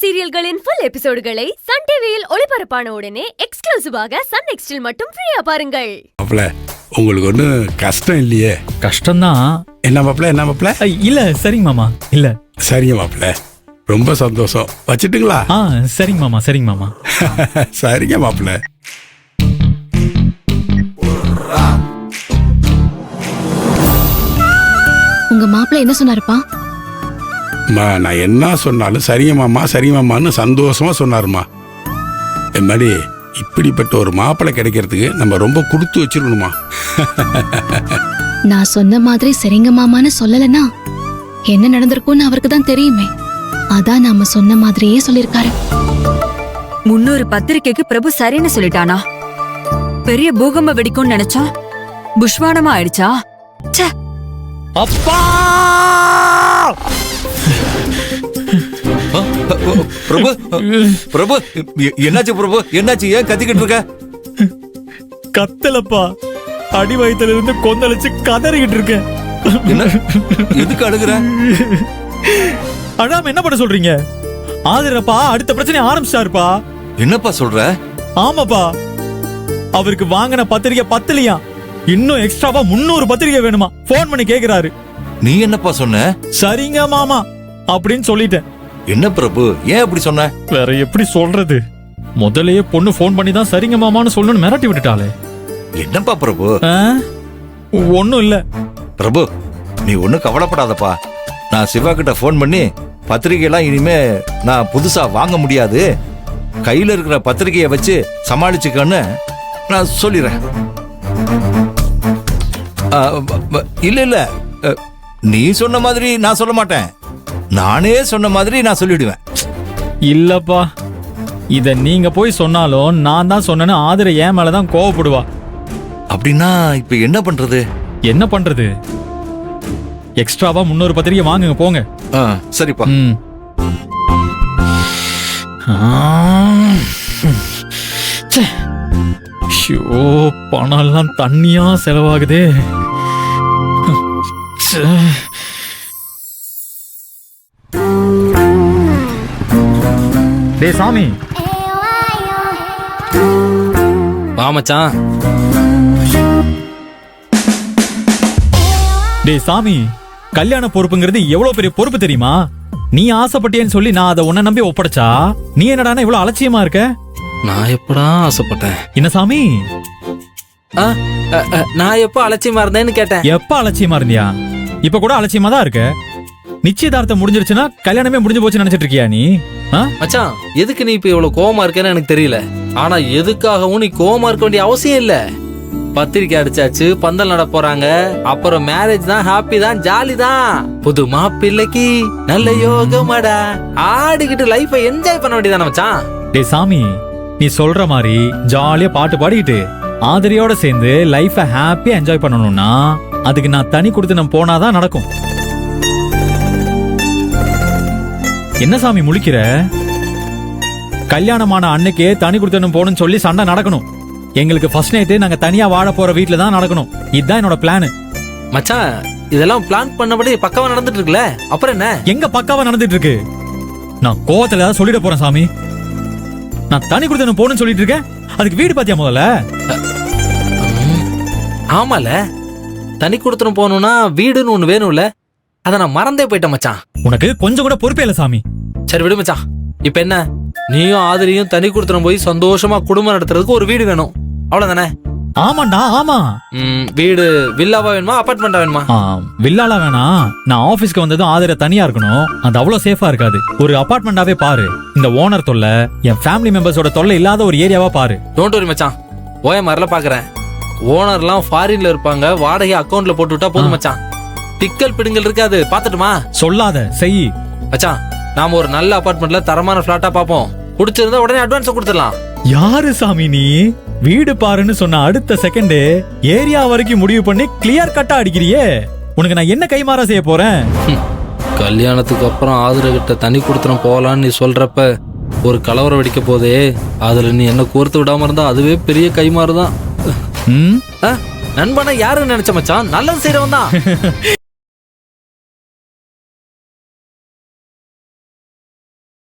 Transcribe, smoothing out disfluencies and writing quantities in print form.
சீரியல்களின் full எபிசோடுகளை Sun டிவியில் ஒளிபரப்பான உடனே எக்ஸ்க்ளூசிவாக சன் நெக்ஸ்டில் மட்டும் ஃப்ரீயா பாருங்கள். மாப்ள உங்களுக்கு ஒன்றும் கஷ்டம் இல்லையே? கஷ்டம்தான். என்ன மாப்ள? இல்ல சரிங்க மாமா. இல்ல சரிங்க மாப்ள, ரொம்ப சந்தோஷம். வச்சுட்டுங்களா? சரிங்க மாமா. சரிங்க மாப்ள. உங்க மாப்பிள்ள என்ன சொன்னாருப்பா? நான் என்ன சொன்னாலும் சரிங்க மாமான்னு சந்தோஷமா சொன்னாருமா. என் மாதிரி இப்படிப்பட்ட ஒரு மாப்பிள்ளை கிடைக்கிறதுக்கு நம்ம ரொம்ப கொடுத்து வச்சிருக்கணுமா. நான் சொன்ன மாதிரி சரிங்க மாமான்னு சொல்லலன்னா என்ன நடந்திருக்கும்னு அவருக்கு தான் தெரியுமே. அதான் நாம சொன்ன மாதிரியே சொல்லிருக்காரு. 300 பத்திரிக்கைக்கு பிரபு சரின்னு சொல்லிட்டானா? பெரிய பூகம்ப வெடிக்கும்னு நினைச்சா புஷ்வானமா ஆயிடுச்சா? அப்பா பிரபு என்னாச்சு? பிரபு என்னாச்சு? ஏன் கத்திக்கிட்டு இருக்க? கத்தலப்பா, அடி வயித்துல இருந்து கொந்தளிச்சு கதறிக்கிட்டு இருக்கேன். என்ன? எதுக்கு அழுகுற? அழாம என்ன பண்ண சொல்றீங்க? ஆதிரப்பா அடுத்த பிரச்சனை ஆரம்பிச்சாருப்பா. என்னப்பா சொல்ற? ஆமாப்பா, அவருக்கு வாங்கின பத்திரிக்கை பத்தலையா, இன்னும் எக்ஸ்ட்ராவா 300 பத்திரிக்கை வேணுமா. போன் பண்ணி கேக்குறாரு. நீ என்னப்பா சொன்ன? சரிங்க மாமா அப்படின்னு சொல்லிட்டேன். என்ன பிரபு, ஏன் அப்படி சொன்ன? வேற எப்படி சொல்றது? முதல்லயே பொண்ணு போன் பண்ணி தான் சரிங்க மாமான்னு சொல்லணும்னு மிரட்டி விட்டுட்டாளே. என்னப்பா பிரபு? ஒண்ணும் இல்ல பிரபு, நீ ஒண்ணும் கவலைப்படாதப்பா. நான் சிவா கிட்ட போன் பண்ணி பத்திரிகை எல்லாம் இனிமே நான் புதுசா வாங்க முடியாது, கையில இருக்கிற பத்திரிகையை வச்சு சமாளிச்சுக்கன்னு நான் சொல்லிடுறேன். இல்ல நீ சொன்ன மாதிரி நான் சொல்ல மாட்டேன், நானே சொன்ன மாதிரி நான் சொல்லிடுவேன். இல்லப்பா, இத நீங்க போய் சொன்னாலும் நான் தான் சொன்னேன்னு ஆதிர ஏன் மேலதான் கோவப்படுவா. அப்படின்னா இப்ப என்ன பண்றது? என்ன பண்றது? எக்ஸ்ட்ராவா 300 பத்திரிக்கை வாங்குங்க போங்க. சரிப்பா. பணம் எல்லாம் தண்ணியா செலவாகுதே. டே சாமி, வா மச்சான். டே சாமி, கல்யாண பொறுப்புங்கிறது எவ்வளவு பெரிய பொறுப்பு தெரியுமா? நீ ஆசைப்பட்டேன்னு சொல்லி நான் அதை உன்னை நம்பி ஒப்படைச்சா நீ என்னடானா இவ்வளவு அலட்சியமா இருக்க? நான் எப்படா ஆசைப்பட்டேன்? என்ன சாமி? நான் எப்ப அலட்சியமா இருந்தேன்னு கேட்டேன். எப்ப அலட்சியமா இருந்தியா? இப்ப கூட அலட்சியமா தான் இருக்க. நிச்சயதார்த்தம் முடிஞ்சிருச்சுன்னா கல்யாணமே முடிஞ்சு போச்சு நினைச்சிட்டு இருக்கியா நீ? மச்சான், எதுக்கு நீ இப்ப இவ்வளவு கோவமா இருக்கேன்னு எனக்கு தெரியல. ஆனா எதுக்காகவும் நீ கோவமா இருக்க வேண்டிய அவசியம் இல்ல. பத்திரிக்கை அடிச்சாச்சு, பந்தல் நட போறாங்க, அப்புறம் மேரேஜ் தான், ஹாப்பி தான், ஜாலி தான். புது மாப்பிள்ளைக்கு நல்ல யோகமாடா, ஆடிக்கிட்டு லைஃபை என்ஜாய் பண்ண வேண்டியதான மச்சான். டே சாமி, நீ சொல்ற மாதிரி ஜாலியா பாட்டு பாடிக்கிட்டு ஆதரியோட சேர்ந்து லைஃபை ஹாப்பியா என்ஜாய் பண்ணணும்னா அதுக்கு நான் தனி கொடுத்து நம்ம போனாதான் நடக்கும். என்ன சாமி முழிக்கிற? கல்யாணமான அன்னைக்கே தனி கொடுத்து போகணும்னு சொல்லி சண்டை நடக்கணும். எங்களுக்கு ஃபர்ஸ்ட் நைட்டு நாங்க தனியா வாழ போற வீட்டுல தான் நடக்கணும். இதுதான் என்னோட பிளான். மச்சான், இதெல்லாம் பிளான் பண்ணபடி பக்காவா நடந்துட்டு இருக்குல்ல, அப்புறம் என்ன? எங்க பக்காவா நடந்துட்டு இருக்கு? நான் கோவத்துல ஏதாவது சொல்லிட போறேன் சாமி. நான் தனி கொடுத்து போகணும்னு சொல்லிட்டு இருக்கேன், அதுக்கு வீடு பாத்தியா முதல்ல? ஆமால, தனி கொடுத்துரும் போகணும்னா வீடுன்னு ஒண்ணு வேணும்ல, அத நான் மறந்தே போயிட்டேன் மச்சான். உனக்கு கொஞ்சம் கூட பொறுப்பே இல்ல சாமி. சரி விடு மச்சான், இப்ப என்ன, நீயும் ஆதிரியும் தனி கொடுத்துரும் போய் சந்தோஷமா குடும்பம் நடத்துறதுக்கு ஒரு வீடு வேணும், அவ்வளவுதானே? ஆமாண்டா ஆமா. வீடு வில்லாவா வேணுமா அபார்ட்மெண்டா வேணுமா? வில்லாலா வேணாம். நான் ஆபீஸ்க்கு வந்ததும் ஆதிர தனியா இருக்கணும், அது அவ்வளவு சேஃபா இருக்காது. ஒரு அபார்ட்மெண்டாவே பாரு. இந்த ஓனர் தொல்லை, என் ஃபேமிலி மெம்பர்ஸோட தொல்லை இல்லாத ஒரு ஏரியாவா பாரு. டோன்ட் வரி மச்சான், ஓஎம்ஆர்ல பாக்குறேன். ஓனர்லாம் ஃபாரின்ல இருப்பாங்க, வாடகை அக்கவுண்ட்ல போட்டு விட்டா போதும் மச்சான். டிக்கல் பிடுங்கல் இருக்காது, பாத்துட்டுமா? சொல்லாத, செய் மச்சான். நாம ஒரு நல்ல அபார்ட்மெண்ட்ல தரமான பிளாட்டா பாப்போம், பிடிச்சிருந்தா உடனே அட்வான்ஸ் கொடுத்துடலாம். யாரு சாமி நீ? வீடு பாருன்னு சொன்ன அடுத்த செகண்ட் ஏரியா வரைக்கும் முடிவு பண்ணி கிளியர் கட்டா அடிக்கிறியே. உனக்கு நான் என்ன கைமாறா செய்ய போறேன்? கல்யாணத்துக்கு அப்புறம் ஆதரவு கிட்ட தனி கொடுத்துரும் போகலான்னு நீ சொல்றப்ப ஒரு கலவரம் வெடிக்க போதே, அதுல நீ என்ன கோர்த்து விடாம இருந்தா அதுவே பெரிய கைமாறுதான். நண்பனா யாருன்னு நினைச்ச மச்சான், நல்லது செய்யறவன் தான்.